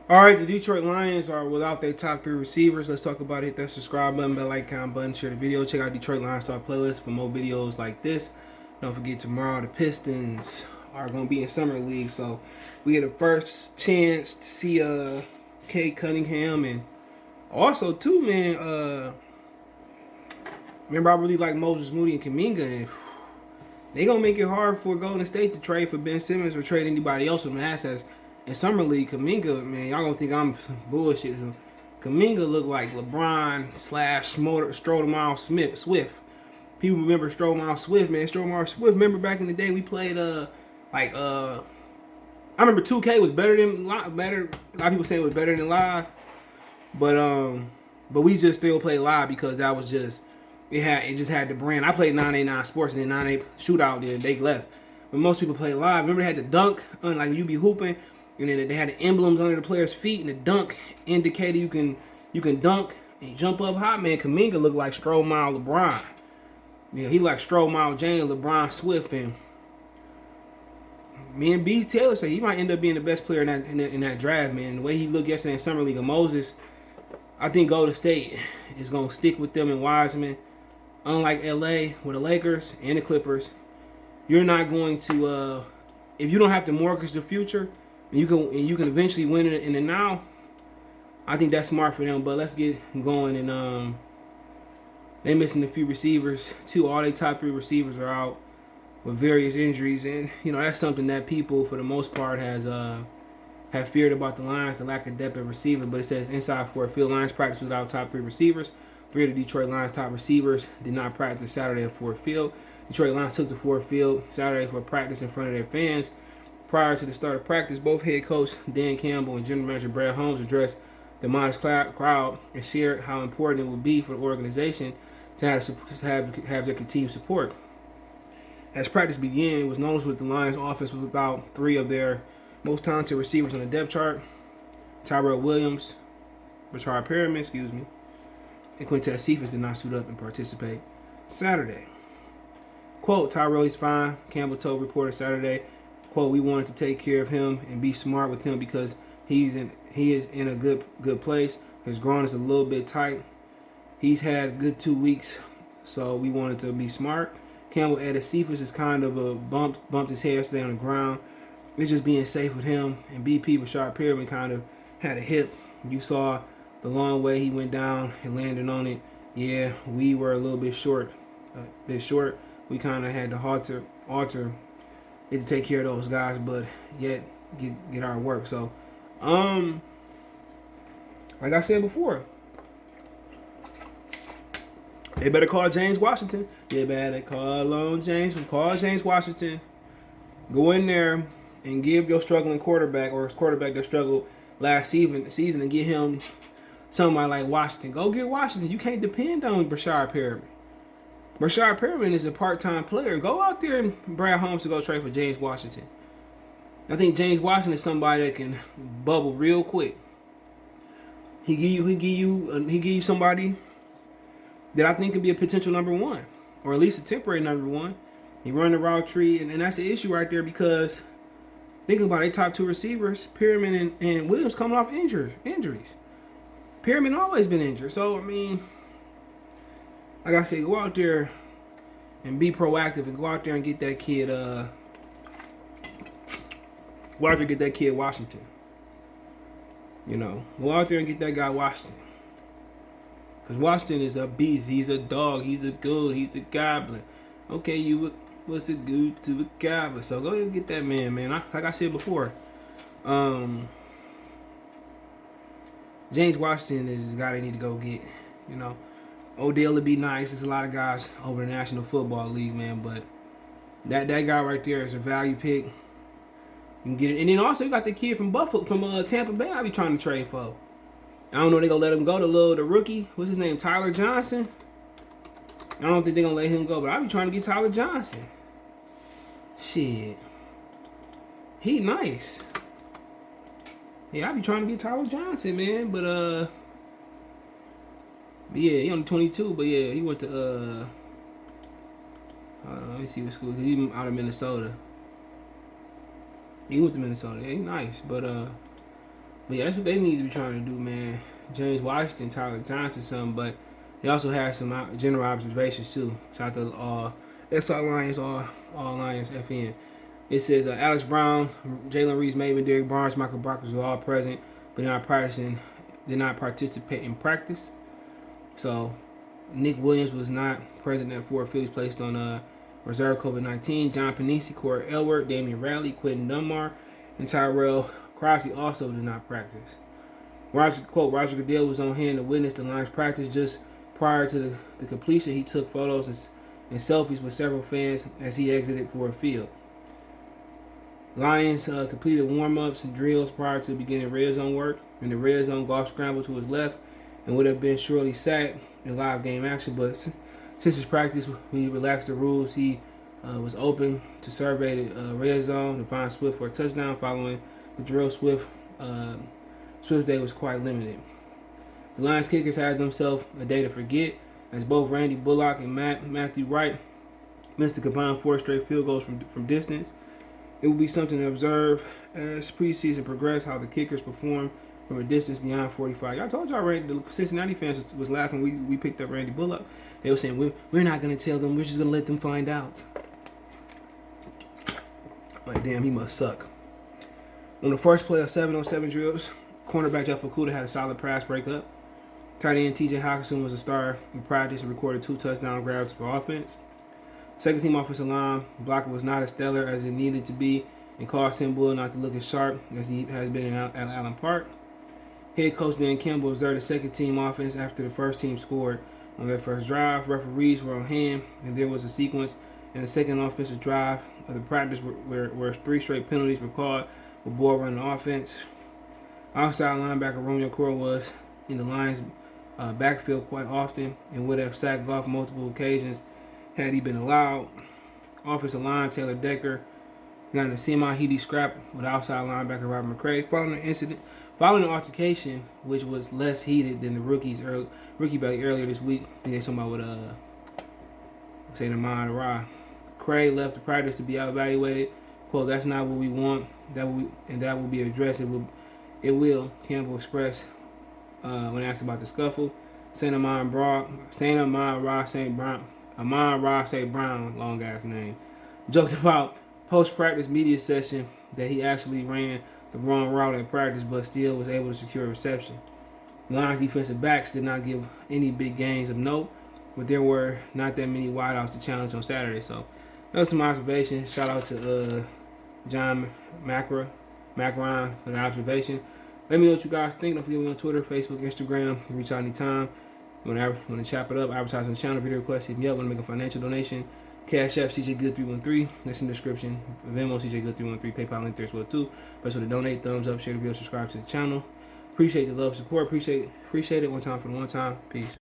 All right, the Detroit Lions are without their top three receivers. Let's talk about it. Hit that subscribe button, bell icon button, share the video. Check out Detroit Lions Talk playlist for more videos like this. Don't forget tomorrow the Pistons are going to be in summer league, so we get a first chance to see Kate Cunningham and also too, man. Remember I really like Moses Moody and Kuminga, and they gonna make it hard for Golden State to trade for Ben Simmons or trade anybody else with them assets. In Summer League, Kuminga, man, y'all gonna think I'm bullshitting. Kuminga look like LeBron slash Strodemeyer Swift. People remember Strodemeyer Swift, man. Strodemeyer Swift. Remember back in the day we played I remember 2K was better than better. A lot of people say it was better than live, but we just still play live because that was just it just had the brand. I played 989 Sports and then 98 Shootout. Then they left, but most people play live. Remember they had the dunk, like you be hooping. And then they had the emblems under the player's feet, and the dunk indicated you can dunk and jump up high. Man, Kuminga looked like Strodemeyer LeBron. Yeah, he like Strodemeyer James, LeBron Swift, and me and B Taylor say he might end up being the best player in that draft, man. The way he looked yesterday in Summer League of Moses, I think Golden State is gonna stick with them and Wiseman. Unlike LA with the Lakers and the Clippers, you're not going to if you don't have to mortgage the future. You can eventually win it in the now. I think that's smart for them. But let's get going. And they missing a few receivers. All their top three receivers are out with various injuries, and that's something that people for the most part have feared about the Lions, the lack of depth at receiver. But it says inside Ford Field, Lions practice without top three receivers. 3 of the Detroit Lions top receivers did not practice Saturday at Ford Field. Detroit Lions took to Ford Field Saturday for practice in front of their fans. Prior to the start of practice, both head coach Dan Campbell and general manager Brad Holmes addressed the modest crowd and shared how important it would be for the organization to have their continued support. As practice began, it was noticeable that the Lions' offense was without 3 of their most talented receivers on the depth chart: Tyrell Williams, Rashard Perriman, and Quintez Cephas did not suit up and participate Saturday. Quote, Tyrell is fine, Campbell told reporters Saturday. Quote, we wanted to take care of him and be smart with him because he is in a good place. His groin is a little bit tight. He's had a good 2 weeks, so we wanted to be smart. Campbell added Cephas is kind of a bumped his head yesterday on the ground. It's just being safe with him. And BP Rashard Perriman kind of had a hip. You saw the long way he went down and landed on it. Yeah, we were a little bit short. We kind of had to alter it to take care of those guys, but yet get our work. So, like I said before, they better call James Washington. They better call James Washington. Go in there and give your struggling quarterback or his quarterback that struggled last season and get him somebody like Washington. Go get Washington. You can't depend on Rashard Perriman. Rashard Perriman is a part-time player. Go out there and Brad Holmes to go trade for James Washington. I think James Washington is somebody that can bubble real quick. He give you somebody that I think can be a potential number one, or at least a temporary number one. He run the route tree, and that's the issue right there because thinking about their top 2 receivers, Perriman and Williams coming off injuries. Perriman always been injured, so I mean, like I said, go out there and be proactive and go out there and get that kid. Go out there and get that kid Washington. Go out there and get that guy Washington. Because Washington is a beast. He's a dog. He's a goon. He's a goblin. Okay, what's a good to a goblin? So go ahead and get that man. Like I said before, James Washington is the guy they need to go get. Odell would be nice. There's a lot of guys over the National Football League, man, but that guy right there is a value pick. You can get it, and then also you got the kid from Tampa Bay. I be trying to trade for. I don't know if they gonna let him go. The rookie, what's his name, Tyler Johnson. I don't think they gonna let him go, but I be trying to get Tyler Johnson. Shit, he nice. Yeah, I be trying to get Tyler Johnson, man, but yeah, he only 22, but yeah, he went to hold on, let me see what school. He out of Minnesota. He went to Minnesota. Yeah, he nice, but But yeah, that's what they need to be trying to do, man. James Washington, Tyler Johnson, something. But they also have some general observations too. Shout out to SR Lions, all Lions FN. It says Alex Brown, Jalen Reeves-Maybin, Derek Barnes, Michael Brockers were all present, but did not participate in practice. So Nick Williams was not present at Ford Field. He's placed on reserve COVID-19. John Panisi, Corey Elward, Damian Radley, Quentin Dunbar, and Tyrell Crosby also did not practice. Roger Goodell was on hand to witness the Lions practice. Just prior to the completion, he took photos and selfies with several fans as he exited Ford Field. Lions completed warm-ups and drills prior to beginning red zone work. In the red zone, Goff scrambled to his left and would have been surely sacked in live game action, but since his practice, we relaxed the rules. He was open to survey the red zone to find Swift for a touchdown. Following the drill, Swift's day was quite limited. The Lions kickers had themselves a day to forget, as both Randy Bullock and Matthew Wright missed a combined 4 straight field goals from distance. It will be something to observe as preseason progresses how the kickers perform from a distance beyond 45. I told y'all, the Cincinnati fans was laughing. We picked up Randy Bullock. They were saying, we're not going to tell them. We're just going to let them find out. Like, damn, he must suck. On the first play of 7-on-7 drills, cornerback Jeff Okudah had a solid pass breakup. Tight end TJ Hawkinson was a star in practice and recorded 2 touchdown grabs for offense. Second team offensive line blocker was not as stellar as it needed to be and caused Tim Bull not to look as sharp as he has been at Allen Park. Head coach Dan Campbell observed the second team offense after the first team scored on their first drive. Referees were on hand, and there was a sequence in the second offensive drive of the practice where 3 straight penalties were called with Bull running the offense. Outside linebacker Romeo Cora was in the Lions' backfield quite often and would have sacked Goff multiple occasions had he been allowed. Offensive line Taylor Decker got in a semi-heated scrap with outside linebacker Robert McCray following the altercation, which was less heated than the rookie belly earlier this week. I think they talking about with Amon Ra. Cray left the practice to be evaluated. Quote, "That's not what we want. That will be addressed. It will." Campbell expressed when asked about the scuffle. Amon Ra St. Brown, long ass name, joked about post-practice media session that he actually ran the wrong route at practice, but still was able to secure a reception. The Lions defensive backs did not give any big gains of note, but there were not that many wideouts to challenge on Saturday. So that was some observations. Shout out to John Macron for the observation. Let me know what you guys think. Don't forget me on Twitter, Facebook, Instagram. Reach out anytime. You want to chop it up, advertise on the channel, video request, hit me up. Want to make a financial donation, Cash App CJ Good 313. That's in the description. Venmo CJ Good 313. PayPal link there as well too. Best way to donate, thumbs up, share the video, subscribe to the channel. Appreciate the love, support. Appreciate it. One time for the one time. Peace.